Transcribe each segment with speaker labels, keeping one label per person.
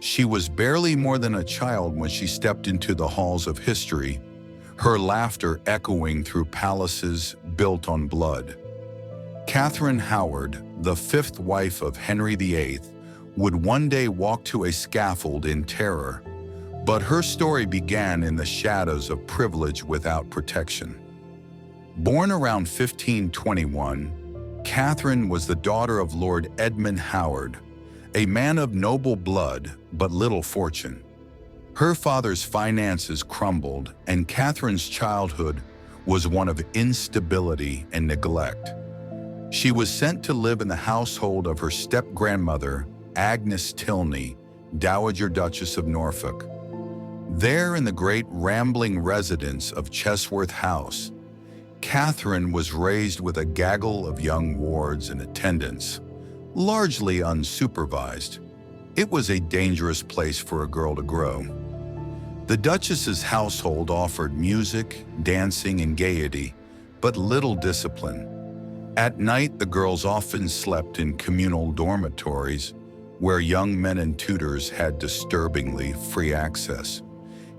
Speaker 1: She was barely more than a child when she stepped into the halls of history, her laughter echoing through palaces built on blood. Catherine Howard, the fifth wife of Henry VIII, would one day walk to a scaffold in terror, but her story began in the shadows of privilege without protection. Born around 1521, Catherine was the daughter of Lord Edmund Howard, a man of noble blood but little fortune. Her father's finances crumbled, and Catherine's childhood was one of instability and neglect. She was sent to live in the household of her step-grandmother, Agnes Tilney, Dowager Duchess of Norfolk. There in the great rambling residence of Chesworth House, Catherine was raised with a gaggle of young wards and attendants, largely unsupervised. It was a dangerous place for a girl to grow. The Duchess's household offered music, dancing, and gaiety, but little discipline. At night, the girls often slept in communal dormitories, where young men and tutors had disturbingly free access.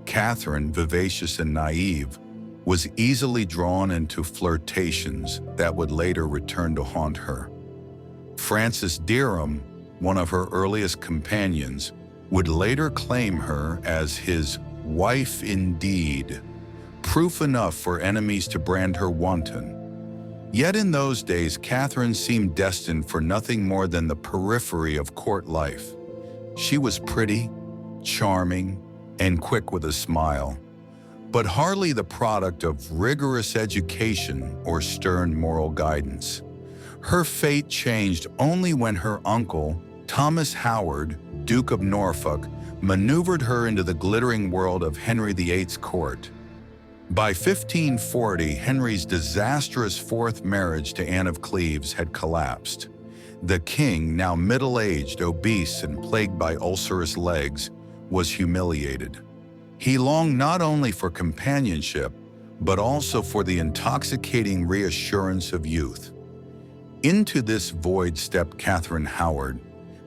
Speaker 1: Catherine, vivacious and naive, was easily drawn into flirtations that would later return to haunt her. Francis Derham, one of her earliest companions, would later claim her as his wife indeed, proof enough for enemies to brand her wanton. Yet in those days, Catherine seemed destined for nothing more than the periphery of court life. She was pretty, charming, and quick with a smile, but hardly the product of rigorous education or stern moral guidance. Her fate changed only when her uncle, Thomas Howard, Duke of Norfolk, maneuvered her into the glittering world of Henry VIII's court. By 1540, Henry's disastrous fourth marriage to Anne of Cleves had collapsed. The king, now middle-aged, obese, and plagued by ulcerous legs, was humiliated. He longed not only for companionship, but also for the intoxicating reassurance of youth. Into this void stepped Catherine Howard,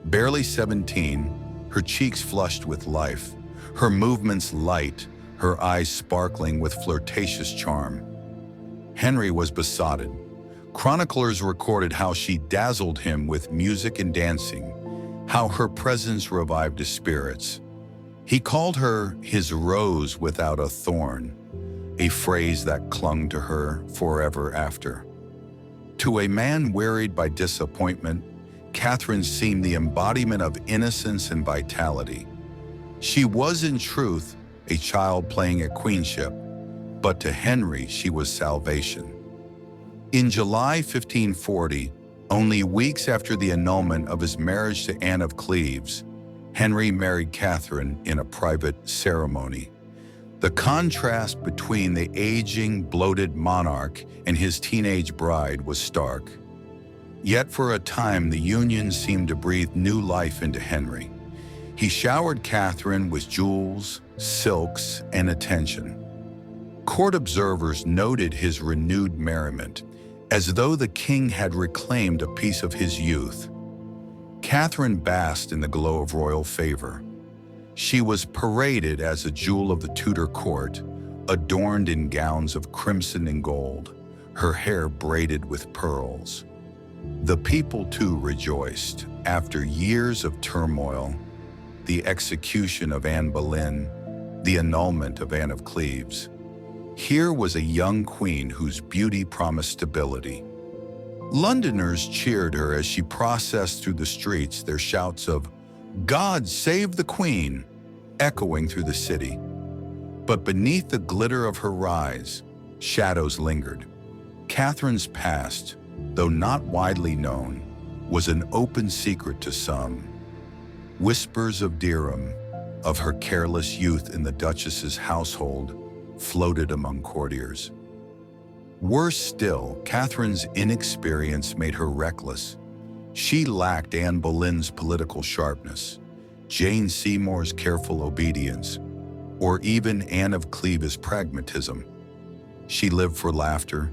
Speaker 1: barely 17, her cheeks flushed with life, her movements light, her eyes sparkling with flirtatious charm. Henry was besotted. Chroniclers recorded how she dazzled him with music and dancing, how her presence revived his spirits. He called her his rose without a thorn, a phrase that clung to her forever after. To a man wearied by disappointment, Catherine seemed the embodiment of innocence and vitality. She was, in truth, a child playing at queenship, but to Henry she was salvation. In July 1540, only weeks after the annulment of his marriage to Anne of Cleves, Henry married Catherine in a private ceremony. The contrast between the aging, bloated monarch and his teenage bride was stark. Yet for a time, the union seemed to breathe new life into Henry. He showered Catherine with jewels, silks, and attention. Court observers noted his renewed merriment, as though the king had reclaimed a piece of his youth. Catherine basked in the glow of royal favor. She was paraded as a jewel of the Tudor court, adorned in gowns of crimson and gold, her hair braided with pearls. The people too rejoiced. After years of turmoil, the execution of Anne Boleyn, the annulment of Anne of Cleves, here was a young queen whose beauty promised stability. Londoners cheered her as she processed through the streets, their shouts of "God save the Queen!" echoing through the city. But beneath the glitter of her rise, shadows lingered. Catherine's past, though not widely known, was an open secret to some. Whispers of Derham, of her careless youth in the Duchess's household, floated among courtiers. Worse still, Catherine's inexperience made her reckless. She lacked Anne Boleyn's political sharpness, Jane Seymour's careful obedience, or even Anne of Cleves' pragmatism. She lived for laughter,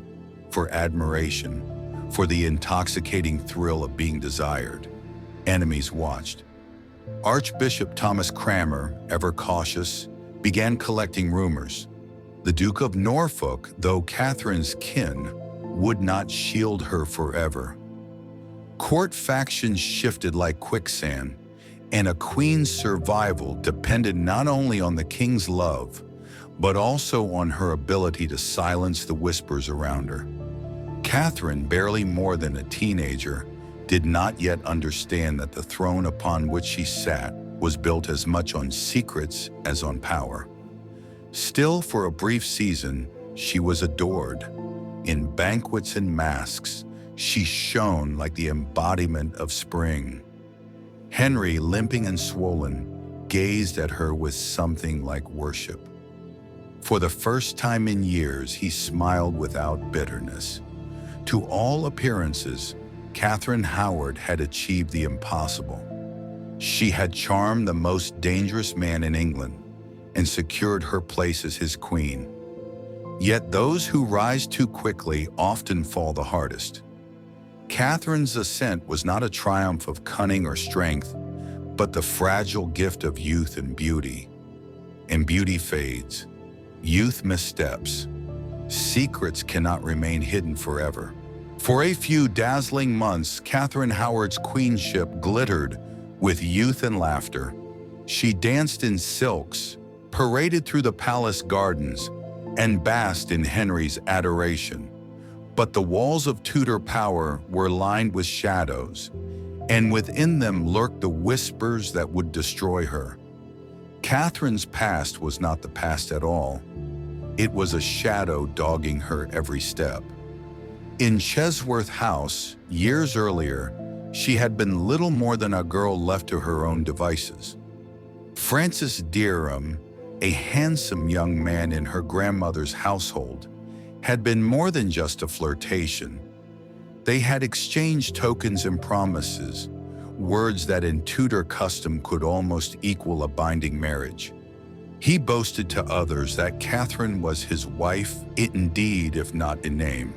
Speaker 1: for admiration, for the intoxicating thrill of being desired. Enemies watched. Archbishop Thomas Cranmer, ever cautious, began collecting rumors. The Duke of Norfolk, though Catherine's kin, would not shield her forever. Court factions shifted like quicksand, and a queen's survival depended not only on the king's love, but also on her ability to silence the whispers around her. Catherine, barely more than a teenager, did not yet understand that the throne upon which she sat was built as much on secrets as on power. Still, for a brief season, she was adored. In banquets and masks, she shone like the embodiment of spring. Henry, limping and swollen, gazed at her with something like worship. For the first time in years, he smiled without bitterness. To all appearances, Catherine Howard had achieved the impossible. She had charmed the most dangerous man in England and secured her place as his queen. Yet those who rise too quickly often fall the hardest. Catherine's ascent was not a triumph of cunning or strength, but the fragile gift of youth and beauty. And beauty fades. Youth missteps. Secrets cannot remain hidden forever. For a few dazzling months, Catherine Howard's queenship glittered with youth and laughter. She danced in silks, paraded through the palace gardens, and basked in Henry's adoration. But the walls of Tudor power were lined with shadows, and within them lurked the whispers that would destroy her. Catherine's past was not the past at all. It was a shadow dogging her every step. In Chesworth House, years earlier, she had been little more than a girl left to her own devices. Francis Dereham, a handsome young man in her grandmother's household, had been more than just a flirtation. They had exchanged tokens and promises, words that in Tudor custom could almost equal a binding marriage. He boasted to others that Catherine was his wife, indeed, if not in name.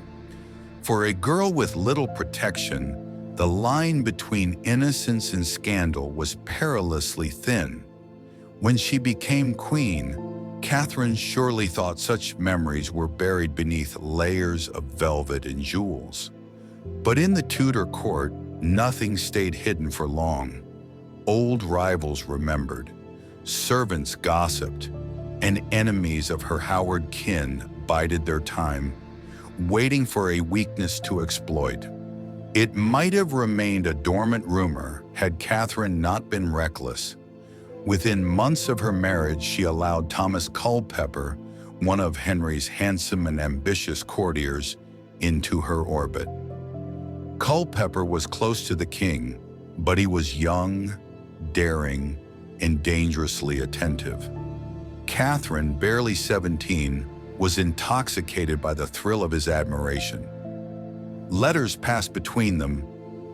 Speaker 1: For a girl with little protection, the line between innocence and scandal was perilously thin. When she became queen, Catherine surely thought such memories were buried beneath layers of velvet and jewels. But in the Tudor court, nothing stayed hidden for long. Old rivals remembered, servants gossiped, and enemies of her Howard kin bided their time, waiting for a weakness to exploit. It might have remained a dormant rumor had Catherine not been reckless. Within months of her marriage, she allowed Thomas Culpeper, one of Henry's handsome and ambitious courtiers, into her orbit. Culpeper was close to the king, but he was young, daring, and dangerously attentive. Catherine, barely 17, was intoxicated by the thrill of his admiration. Letters passed between them,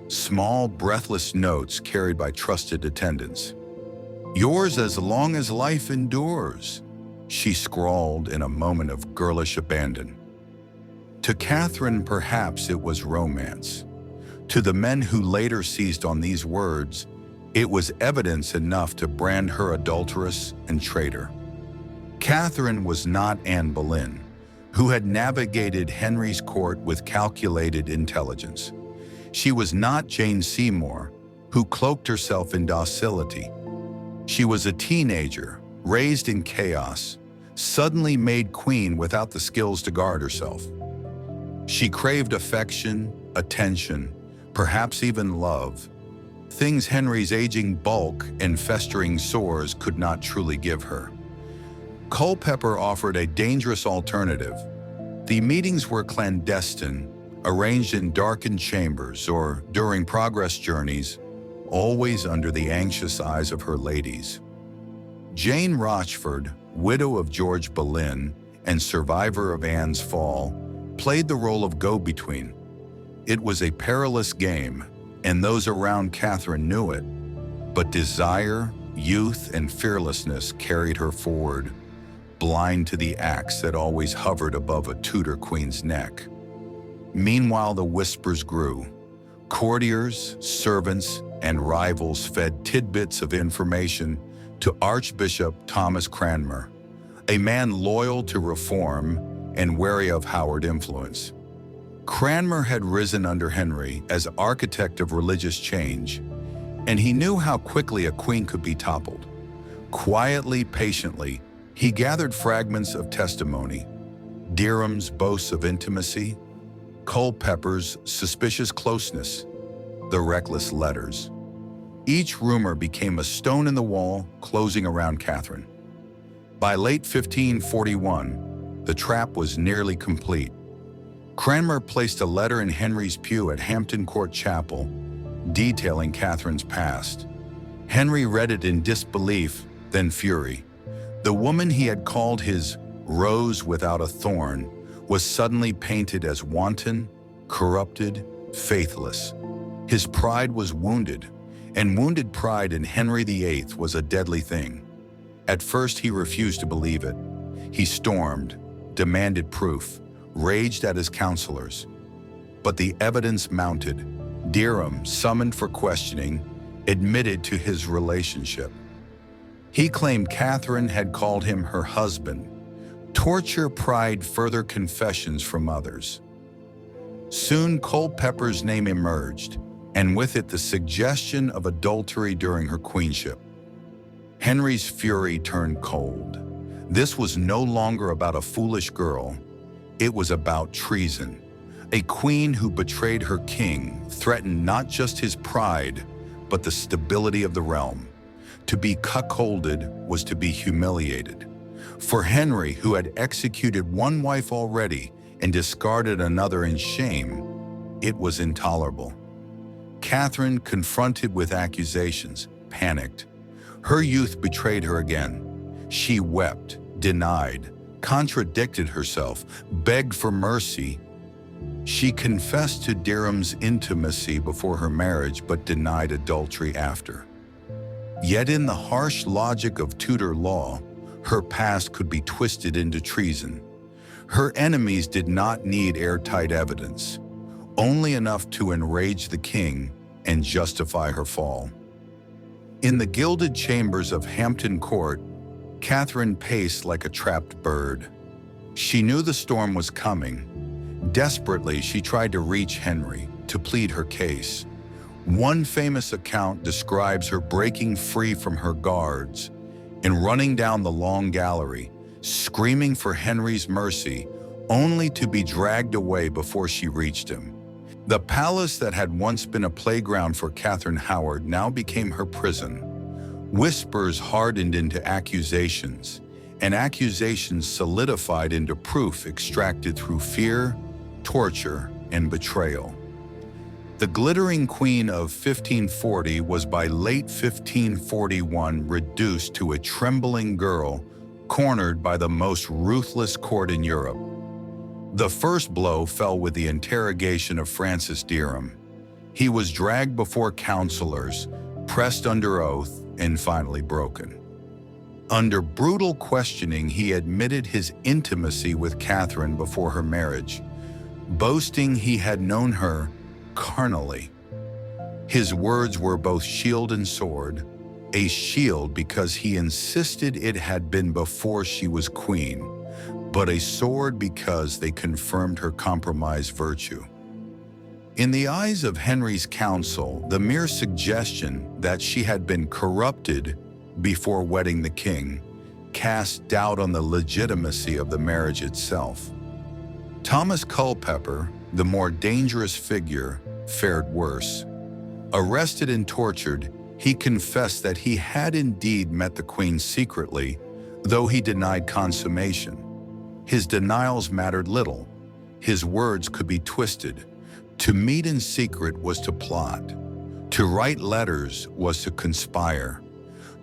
Speaker 1: small, breathless notes carried by trusted attendants. "Yours as long as life endures," she scrawled in a moment of girlish abandon. To Catherine, perhaps it was romance. To the men who later seized on these words, it was evidence enough to brand her adulteress and traitor. Catherine was not Anne Boleyn, who had navigated Henry's court with calculated intelligence. She was not Jane Seymour, who cloaked herself in docility. She was a teenager, raised in chaos, suddenly made queen without the skills to guard herself. She craved affection, attention, perhaps even love, things Henry's aging bulk and festering sores could not truly give her. Culpeper offered a dangerous alternative. The meetings were clandestine, arranged in darkened chambers or during progress journeys, always under the anxious eyes of her ladies. Jane Rochford, widow of George Boleyn and survivor of Anne's fall, played the role of go-between. It was a perilous game, and those around Catherine knew it, but desire, youth, and fearlessness carried her forward, blind to the axe that always hovered above a Tudor queen's neck. Meanwhile, the whispers grew. Courtiers, servants, and rivals fed tidbits of information to Archbishop Thomas Cranmer, a man loyal to reform and wary of Howard influence. Cranmer had risen under Henry as architect of religious change, and he knew how quickly a queen could be toppled. Quietly, patiently, he gathered fragments of testimony, Derham's boasts of intimacy, Culpeper's suspicious closeness, the reckless letters. Each rumor became a stone in the wall closing around Catherine. By late 1541, the trap was nearly complete. Cranmer placed a letter in Henry's pew at Hampton Court Chapel, detailing Catherine's past. Henry read it in disbelief, then fury. The woman he had called his rose without a thorn was suddenly painted as wanton, corrupted, faithless. His pride was wounded, and wounded pride in Henry VIII was a deadly thing. At first he refused to believe it. He stormed, demanded proof, raged at his counselors. But the evidence mounted. Derham, summoned for questioning, admitted to his relationship. He claimed Catherine had called him her husband. Torture pried further confessions from others. Soon Culpeper's name emerged, and with it the suggestion of adultery during her queenship. Henry's fury turned cold. This was no longer about a foolish girl. It was about treason. A queen who betrayed her king threatened not just his pride, but the stability of the realm. To be cuckolded was to be humiliated. For Henry, who had executed one wife already and discarded another in shame, it was intolerable. Catherine, confronted with accusations, panicked. Her youth betrayed her again. She wept, denied, contradicted herself, begged for mercy. She confessed to Derham's intimacy before her marriage but denied adultery after. Yet in the harsh logic of Tudor law, her past could be twisted into treason. Her enemies did not need airtight evidence, only enough to enrage the king and justify her fall. In the gilded chambers of Hampton Court, Catherine paced like a trapped bird. She knew the storm was coming. Desperately, she tried to reach Henry, to plead her case. One famous account describes her breaking free from her guards and running down the long gallery, screaming for Henry's mercy, only to be dragged away before she reached him. The palace that had once been a playground for Catherine Howard now became her prison. Whispers hardened into accusations, and accusations solidified into proof extracted through fear, torture, and betrayal. The glittering queen of 1540 was by late 1541 reduced to a trembling girl, cornered by the most ruthless court in Europe. The first blow fell with the interrogation of Francis Derham. He was dragged before counselors, pressed under oath, and finally broken. Under brutal questioning, he admitted his intimacy with Catherine before her marriage, boasting he had known her carnally. His words were both shield and sword, a shield because he insisted it had been before she was queen, but a sword because they confirmed her compromised virtue. In the eyes of Henry's council, the mere suggestion that she had been corrupted before wedding the king cast doubt on the legitimacy of the marriage itself. Thomas Culpeper, the more dangerous figure, fared worse. Arrested and tortured, he confessed that he had indeed met the queen secretly, though he denied consummation. His denials mattered little. His words could be twisted. To meet in secret was to plot. To write letters was to conspire.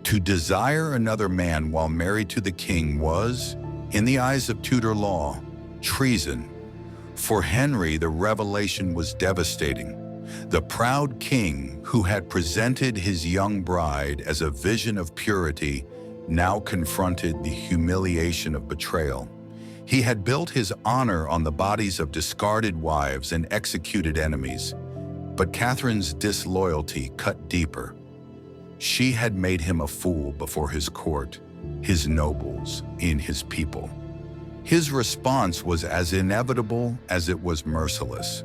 Speaker 1: To desire another man while married to the king was, in the eyes of Tudor law, treason. For Henry, the revelation was devastating. The proud king, who had presented his young bride as a vision of purity, now confronted the humiliation of betrayal. He had built his honor on the bodies of discarded wives and executed enemies. But Catherine's disloyalty cut deeper. She had made him a fool before his court, his nobles, and his people. His response was as inevitable as it was merciless.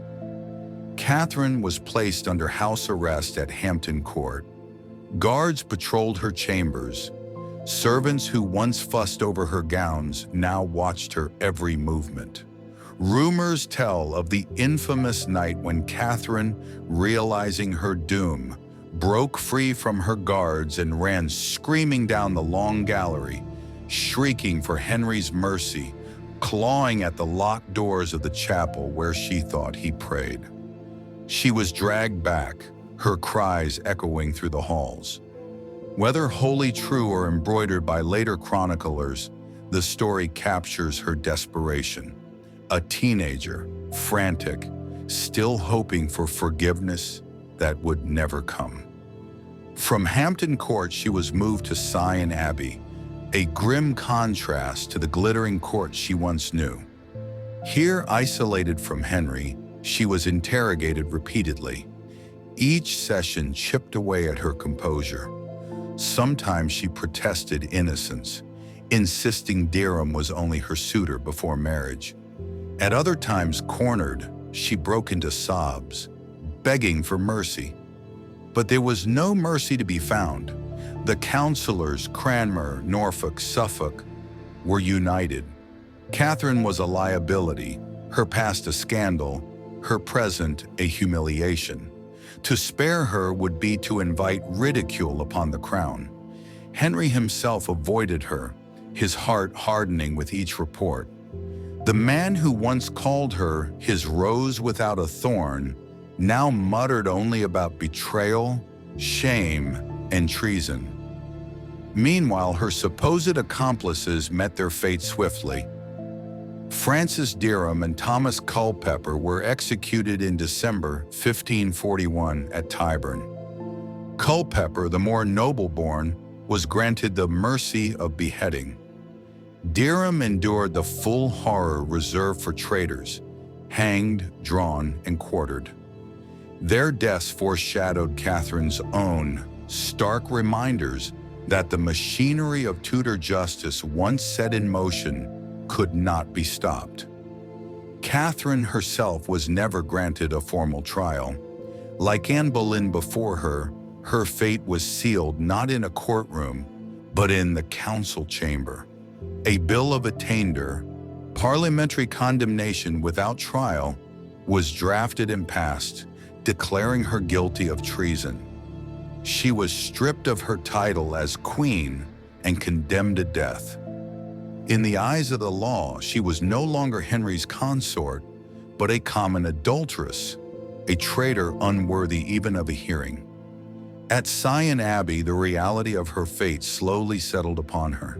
Speaker 1: Catherine was placed under house arrest at Hampton Court. Guards patrolled her chambers. Servants who once fussed over her gowns now watched her every movement. Rumors tell of the infamous night when Catherine, realizing her doom, broke free from her guards and ran screaming down the long gallery, shrieking for Henry's mercy, clawing at the locked doors of the chapel where she thought he prayed. She was dragged back, her cries echoing through the halls. Whether wholly true or embroidered by later chroniclers, the story captures her desperation. A teenager, frantic, still hoping for forgiveness that would never come. From Hampton Court, she was moved to Sion Abbey, a grim contrast to the glittering court she once knew. Here, isolated from Henry, she was interrogated repeatedly. Each session chipped away at her composure. Sometimes she protested innocence, insisting Derham was only her suitor before marriage. At other times, cornered, she broke into sobs, begging for mercy. But there was no mercy to be found. The councillors, Cranmer, Norfolk, Suffolk, were united. Catherine was a liability, her past a scandal, her present a humiliation. To spare her would be to invite ridicule upon the crown. Henry himself avoided her, his heart hardening with each report. The man who once called her his rose without a thorn now muttered only about betrayal, shame, and treason. Meanwhile, her supposed accomplices met their fate swiftly. Francis Derham and Thomas Culpeper were executed in December 1541 at Tyburn. Culpeper, the more noble-born, was granted the mercy of beheading. Derham endured the full horror reserved for traitors, hanged, drawn, and quartered. Their deaths foreshadowed Catherine's own, stark reminders that the machinery of Tudor justice, once set in motion, could not be stopped. Catherine herself was never granted a formal trial. Like Anne Boleyn before her, her fate was sealed not in a courtroom, but in the council chamber. A bill of attainder, parliamentary condemnation without trial, was drafted and passed, declaring her guilty of treason. She was stripped of her title as queen and condemned to death. In the eyes of the law, she was no longer Henry's consort, but a common adulteress, a traitor unworthy even of a hearing. At Sion Abbey, the reality of her fate slowly settled upon her.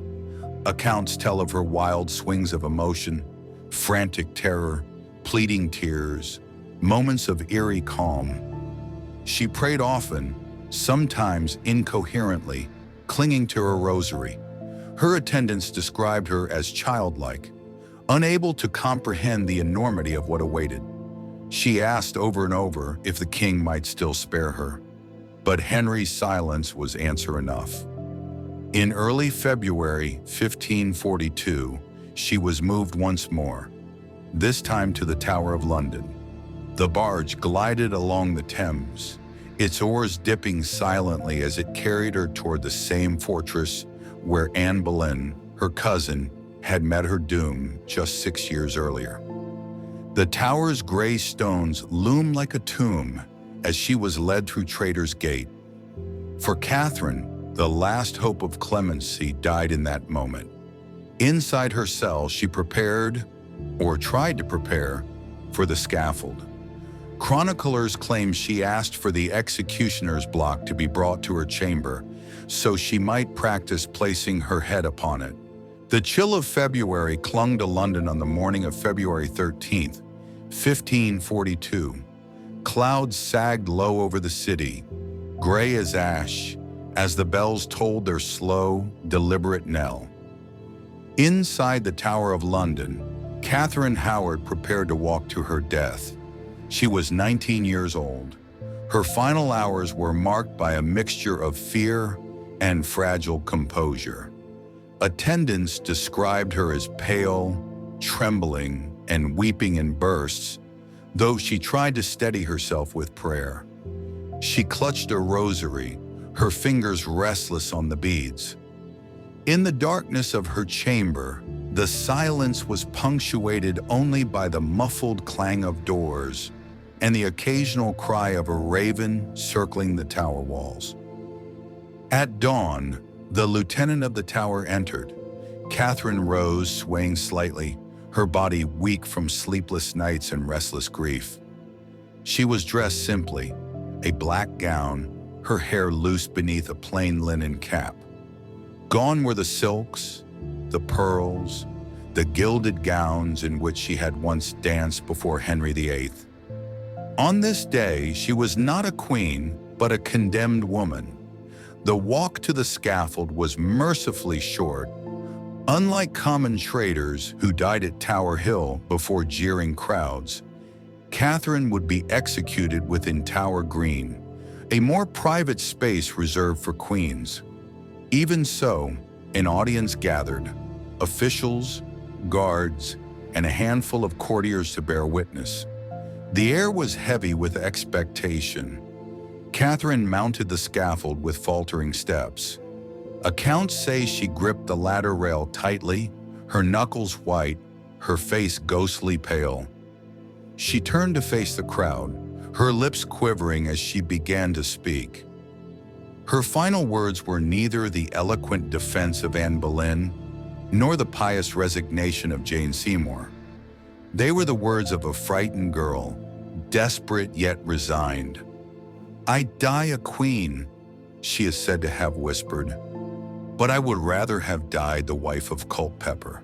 Speaker 1: Accounts tell of her wild swings of emotion, frantic terror, pleading tears, moments of eerie calm. She prayed often, sometimes incoherently, clinging to her rosary. Her attendants described her as childlike, unable to comprehend the enormity of what awaited. She asked over and over if the king might still spare her, but Henry's silence was answer enough. In early February 1542, she was moved once more, this time to the Tower of London. The barge glided along the Thames, its oars dipping silently as it carried her toward the same fortress where Anne Boleyn, her cousin, had met her doom just 6 years earlier. The tower's gray stones loomed like a tomb as she was led through Traitor's Gate. For Catherine, the last hope of clemency died in that moment. Inside her cell, she prepared, or tried to prepare, for the scaffold. Chroniclers claim she asked for the executioner's block to be brought to her chamber, so she might practice placing her head upon it. The chill of February clung to London on the morning of February 13th, 1542. Clouds sagged low over the city, gray as ash, as the bells tolled their slow, deliberate knell. Inside the Tower of London, Catherine Howard prepared to walk to her death. She was 19 years old. Her final hours were marked by a mixture of fear and fragile composure. Attendants described her as pale, trembling, and weeping in bursts, though she tried to steady herself with prayer. She clutched a rosary, her fingers restless on the beads. In the darkness of her chamber, the silence was punctuated only by the muffled clang of doors and the occasional cry of a raven circling the tower walls. At dawn, the lieutenant of the tower entered. Catherine rose, swaying slightly, her body weak from sleepless nights and restless grief. She was dressed simply, a black gown, her hair loose beneath a plain linen cap. Gone were the silks, the pearls, the gilded gowns in which she had once danced before Henry VIII. On this day, she was not a queen, but a condemned woman. The walk to the scaffold was mercifully short. Unlike common traders who died at Tower Hill before jeering crowds, Catherine would be executed within Tower Green, a more private space reserved for queens. Even so, an audience gathered, officials, guards, and a handful of courtiers to bear witness. The air was heavy with expectation. Catherine mounted the scaffold with faltering steps. Accounts say she gripped the ladder rail tightly, her knuckles white, her face ghostly pale. She turned to face the crowd, her lips quivering as she began to speak. Her final words were neither the eloquent defense of Anne Boleyn nor the pious resignation of Jane Seymour. They were the words of a frightened girl, desperate yet resigned. "I die a queen," she is said to have whispered, "but I would rather have died the wife of Culpeper."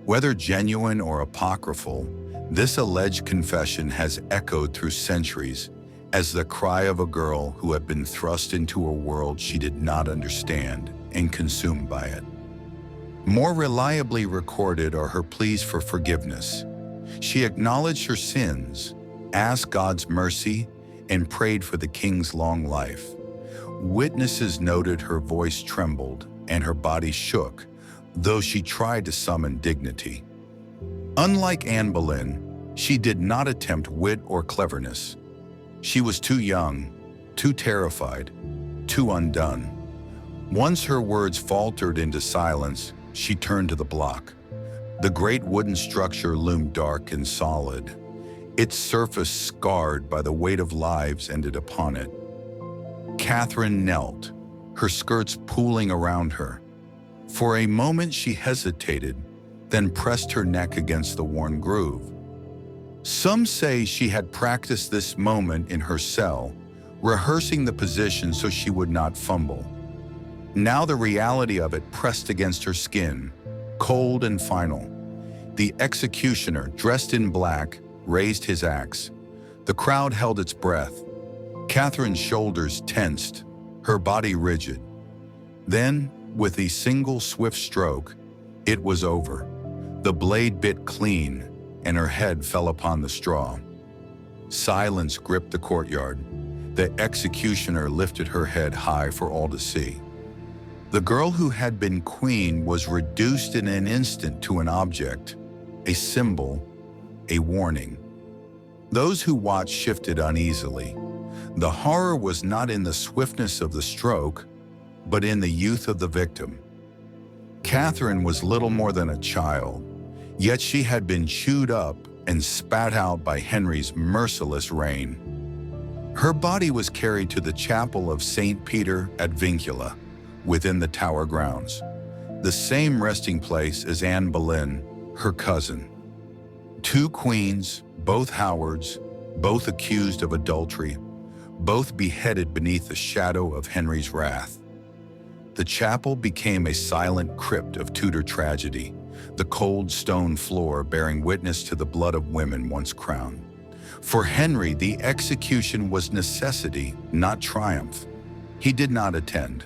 Speaker 1: Whether genuine or apocryphal, this alleged confession has echoed through centuries as the cry of a girl who had been thrust into a world she did not understand and consumed by it. More reliably recorded are her pleas for forgiveness. She acknowledged her sins, asked God's mercy, and prayed for the king's long life. Witnesses noted her voice trembled and her body shook, though she tried to summon dignity. Unlike Anne Boleyn, she did not attempt wit or cleverness. She was too young, too terrified, too undone. Once her words faltered into silence, she turned to the block. The great wooden structure loomed dark and solid, its surface scarred by the weight of lives ended upon it. Catherine knelt, her skirts pooling around her. For a moment she hesitated, then pressed her neck against the worn groove. Some say she had practiced this moment in her cell, rehearsing the position so she would not fumble. Now the reality of it pressed against her skin, cold and final. The executioner, dressed in black, raised his axe. The crowd held its breath. Catherine's shoulders tensed, her body rigid. Then, with a single swift stroke, it was over. The blade bit clean, and her head fell upon the straw. Silence gripped the courtyard. The executioner lifted her head high for all to see. The girl who had been queen was reduced in an instant to an object, a symbol, a warning. Those who watched shifted uneasily. The horror was not in the swiftness of the stroke, but in the youth of the victim. Catherine was little more than a child, yet she had been chewed up and spat out by Henry's merciless reign. Her body was carried to the chapel of St. Peter at Vincula, within the Tower grounds, the same resting place as Anne Boleyn, her cousin. Two queens, both Howards, both accused of adultery, both beheaded beneath the shadow of Henry's wrath. The chapel became a silent crypt of Tudor tragedy, the cold stone floor bearing witness to the blood of women once crowned. For Henry, the execution was necessity, not triumph. He did not attend.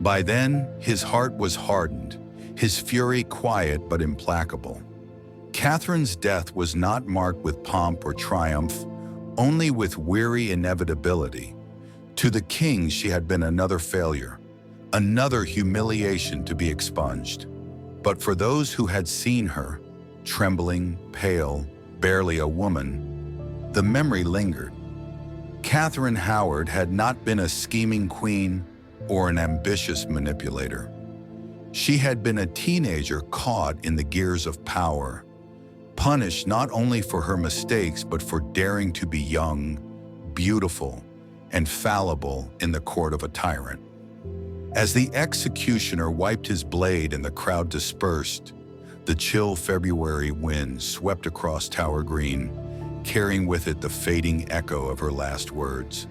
Speaker 1: By then, his heart was hardened, his fury quiet but implacable. Catherine's death was not marked with pomp or triumph, only with weary inevitability. To the king she had been another failure, another humiliation to be expunged. But for those who had seen her, trembling, pale, barely a woman, the memory lingered. Catherine Howard had not been a scheming queen or an ambitious manipulator. She had been a teenager caught in the gears of power, punished not only for her mistakes but for daring to be young, beautiful, and fallible in the court of a tyrant. As the executioner wiped his blade and the crowd dispersed, the chill February wind swept across Tower Green, carrying with it the fading echo of her last words.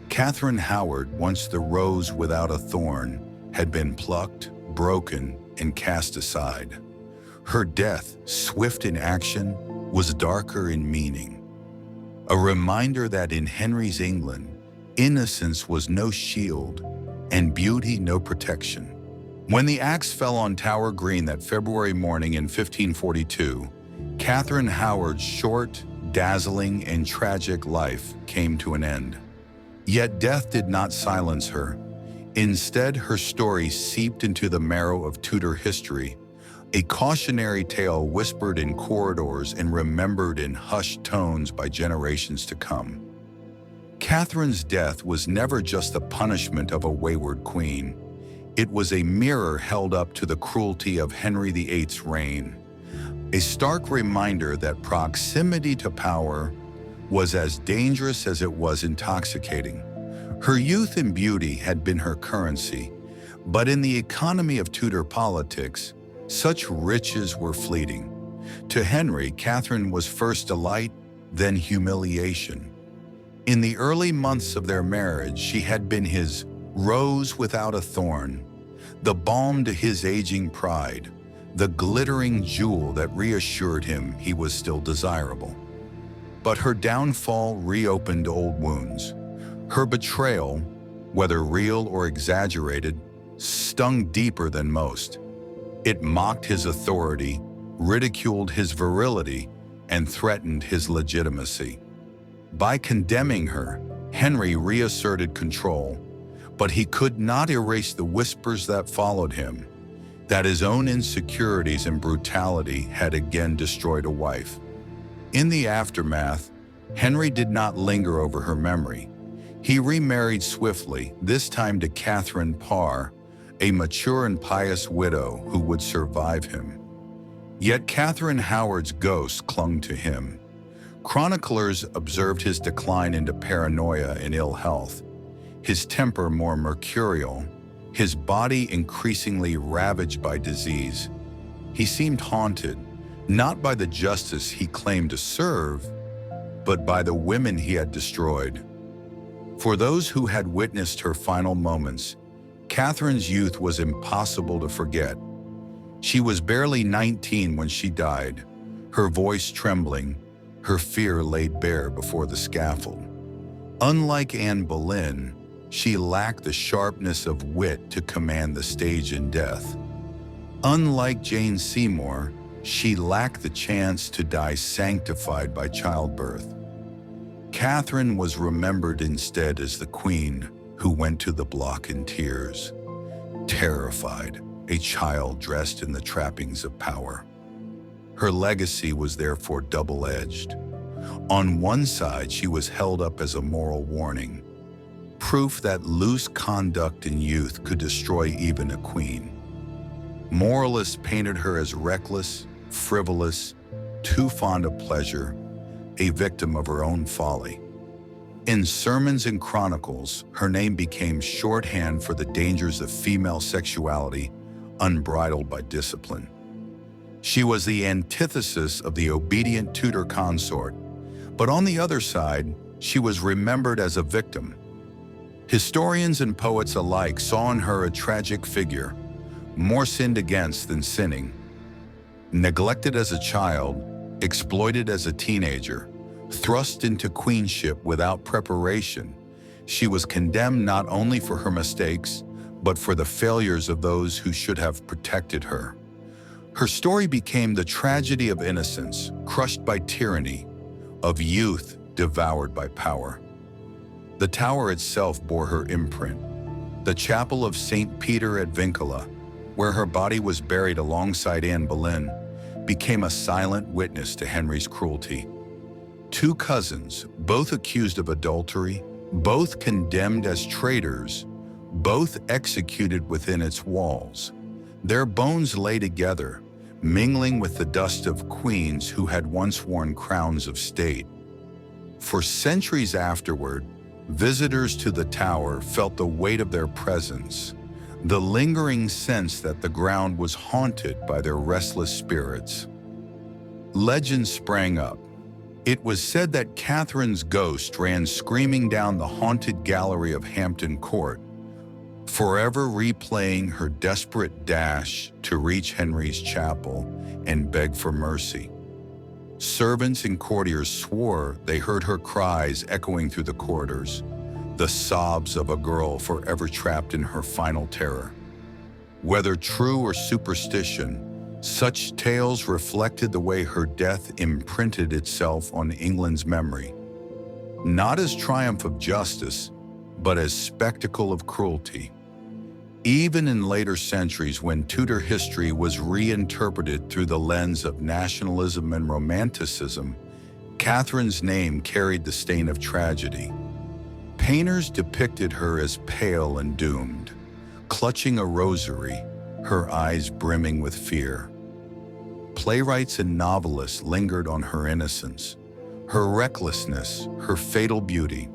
Speaker 1: Catherine Howard, once the rose without a thorn, had been plucked, broken, and cast aside. Her death, swift in action, was darker in meaning. A reminder that in Henry's England, innocence was no shield and beauty no protection. When the axe fell on Tower Green that February morning in 1542, Catherine Howard's short, dazzling, and tragic life came to an end. Yet death did not silence her. Instead, her story seeped into the marrow of Tudor history, a cautionary tale whispered in corridors and remembered in hushed tones by generations to come. Catherine's death was never just the punishment of a wayward queen. It was a mirror held up to the cruelty of Henry VIII's reign, a stark reminder that proximity to power was as dangerous as it was intoxicating. Her youth and beauty had been her currency, but in the economy of Tudor politics, such riches were fleeting. To Henry, Catherine was first delight, then humiliation. In the early months of their marriage, she had been his rose without a thorn, the balm to his aging pride, the glittering jewel that reassured him he was still desirable. But her downfall reopened old wounds. Her betrayal, whether real or exaggerated, stung deeper than most. It mocked his authority, ridiculed his virility, and threatened his legitimacy. By condemning her, Henry reasserted control, but he could not erase the whispers that followed him, that his own insecurities and brutality had again destroyed a wife. In the aftermath, Henry did not linger over her memory. He remarried swiftly, this time to Catherine Parr, a mature and pious widow who would survive him. Yet Catherine Howard's ghost clung to him. Chroniclers observed his decline into paranoia and ill health, his temper more mercurial, his body increasingly ravaged by disease. He seemed haunted, not by the justice he claimed to serve, but by the women he had destroyed. For those who had witnessed her final moments, Catherine's youth was impossible to forget. She was barely 19 when she died, her voice trembling, her fear laid bare before the scaffold. Unlike Anne Boleyn, she lacked the sharpness of wit to command the stage in death. Unlike Jane Seymour, she lacked the chance to die sanctified by childbirth. Catherine was remembered instead as the queen who went to the block in tears, terrified, a child dressed in the trappings of power. Her legacy was therefore double-edged. On one side, she was held up as a moral warning, proof that loose conduct in youth could destroy even a queen. Moralists painted her as reckless, frivolous, too fond of pleasure, a victim of her own folly. In sermons and chronicles, her name became shorthand for the dangers of female sexuality, unbridled by discipline. She was the antithesis of the obedient Tudor consort, but on the other side, she was remembered as a victim. Historians and poets alike saw in her a tragic figure, more sinned against than sinning. Neglected as a child, exploited as a teenager, thrust into queenship without preparation, she was condemned not only for her mistakes, but for the failures of those who should have protected her. Her story became the tragedy of innocence, crushed by tyranny, of youth, devoured by power. The tower itself bore her imprint. The chapel of St. Peter at Vincula, where her body was buried alongside Anne Boleyn, became a silent witness to Henry's cruelty. Two cousins, both accused of adultery, both condemned as traitors, both executed within its walls. Their bones lay together, mingling with the dust of queens who had once worn crowns of state. For centuries afterward, visitors to the tower felt the weight of their presence, the lingering sense that the ground was haunted by their restless spirits. Legends sprang up. It was said that Catherine's ghost ran screaming down the haunted gallery of Hampton Court, forever replaying her desperate dash to reach Henry's chapel and beg for mercy. Servants and courtiers swore they heard her cries echoing through the corridors, the sobs of a girl forever trapped in her final terror. Whether true or superstition, such tales reflected the way her death imprinted itself on England's memory, not as triumph of justice, but as spectacle of cruelty. Even in later centuries, when Tudor history was reinterpreted through the lens of nationalism and romanticism, Catherine's name carried the stain of tragedy. Painters depicted her as pale and doomed, clutching a rosary, her eyes brimming with fear. Playwrights and novelists lingered on her innocence, her recklessness, her fatal beauty.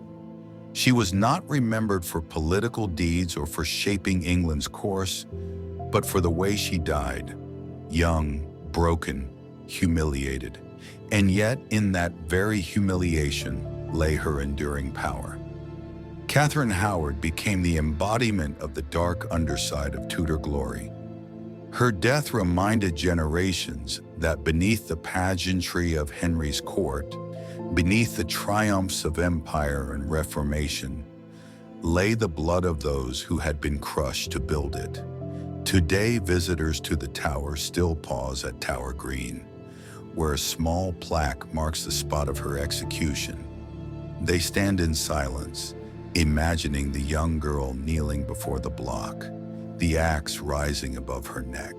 Speaker 1: She was not remembered for political deeds or for shaping England's course, but for the way she died, young, broken, humiliated. And yet, in that very humiliation lay her enduring power. Catherine Howard became the embodiment of the dark underside of Tudor glory. Her death reminded generations that beneath the pageantry of Henry's court, beneath the triumphs of empire and reformation, lay the blood of those who had been crushed to build it. Today, visitors to the tower still pause at Tower Green, where a small plaque marks the spot of her execution. They stand in silence, imagining the young girl kneeling before the block, the axe rising above her neck.